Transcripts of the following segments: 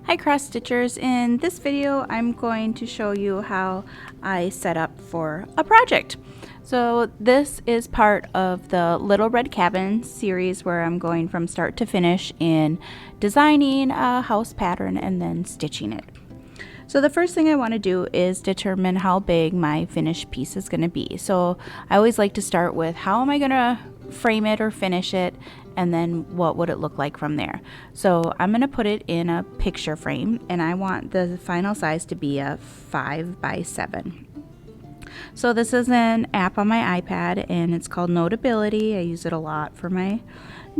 Hi cross stitchers, in this video I'm going to show you how I set up for a project. So this is part of the Little Red Cabin series where I'm going from start to finish in designing a house pattern and then stitching it. So the first thing I want to do is determine how big my finished piece is going to be. So I always like to start with how am I going to frame it or finish it, and then what would it look like from there. So I'm going to put it in a picture frame, and I want the final size to be a 5x7. So this is an app on my iPad and it's called Notability. I use it a lot for my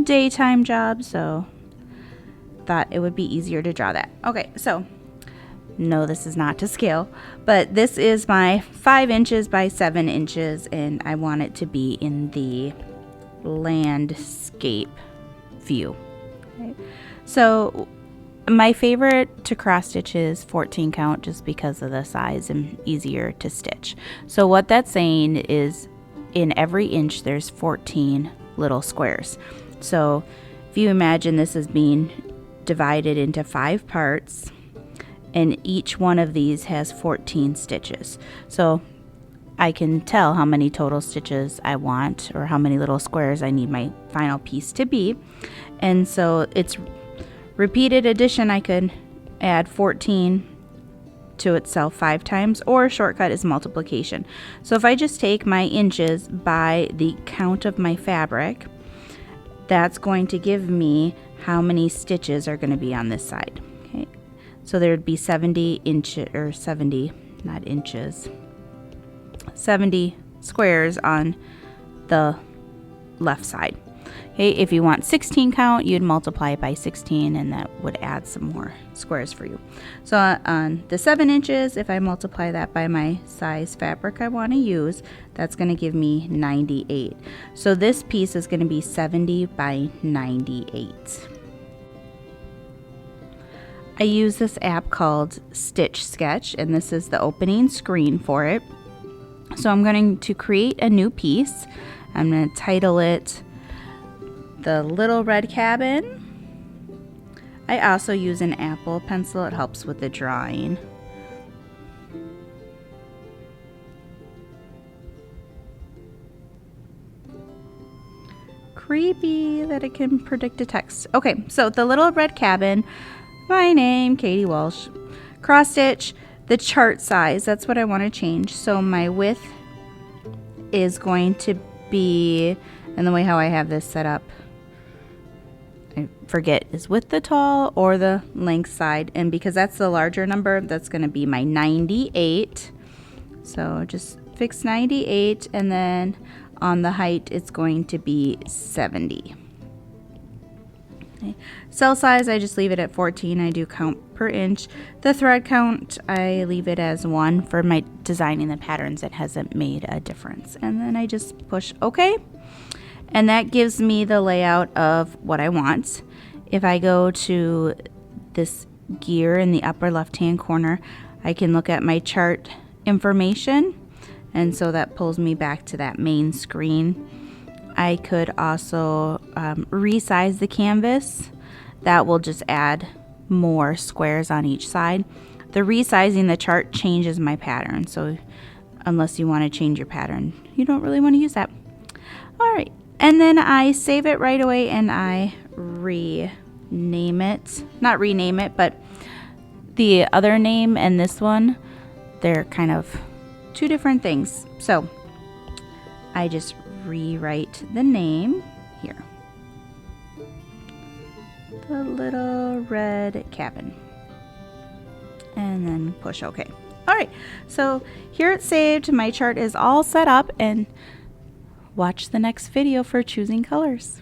daytime job, so thought it would be easier to draw that. Okay, so no, this is not to scale, but this is my 5 inches by 7 inches, and I want it to be in the landscape view. Okay. So my favorite to cross stitch is 14 count just because of the size and easier to stitch. So what that's saying is in every inch there's 14 little squares. So if you imagine this as being divided into 5 parts, and each one of these has 14 stitches. So I can tell how many total stitches I want or how many little squares I need my final piece to be. And so it's repeated addition. I could add 14 to itself 5 times, or shortcut is multiplication. So if I just take my inches by the count of my fabric, that's going to give me how many stitches are going to be on this side. Okay. So there would be 70 inches, or 70, not inches, 70 squares on the left side. Okay, if you want 16 count, you'd multiply it by 16 and that would add some more squares for you. So on the 7 inches, if I multiply that by my size fabric I want to use, that's going to give me 98. So this piece is going to be 70 by 98. I use this app called StitchSketch, and this is the opening screen for it. So I'm going to create a new piece. I'm going to title it The Little Red Cabin. I also use an Apple pencil. It helps with the drawing. Creepy that it can predict a text. Okay, so The Little Red Cabin. My name, Katie Walsh. Cross stitch, the chart size, that's what I want to change. So my width is going to be, and the way how I have this set up, I forget, is width the tall or the length side, and because that's the larger number, that's going to be my 98. So just fix 98, and then on the height it's going to be 70. Okay. Cell size, I just leave it at 14. I do count per inch. The thread count, I leave it as 1 for my designing the patterns. It hasn't made a difference. And then I just push OK. And that gives me the layout of what I want. If I go to this gear in the upper left-hand corner, I can look at my chart information. And so that pulls me back to that main screen. I could also resize the canvas. That will just add more squares on each side. The resizing the chart changes my pattern, so unless you want to change your pattern, you don't really want to use that. Alright, and then I save it right away and I rename it. Not rename it, but the other name and this one, they're kind of two different things. So I just rewrite the name here. The Little Red Cabin. And then push OK. Alright, so here it's saved. My chart is all set up, and watch the next video for choosing colors.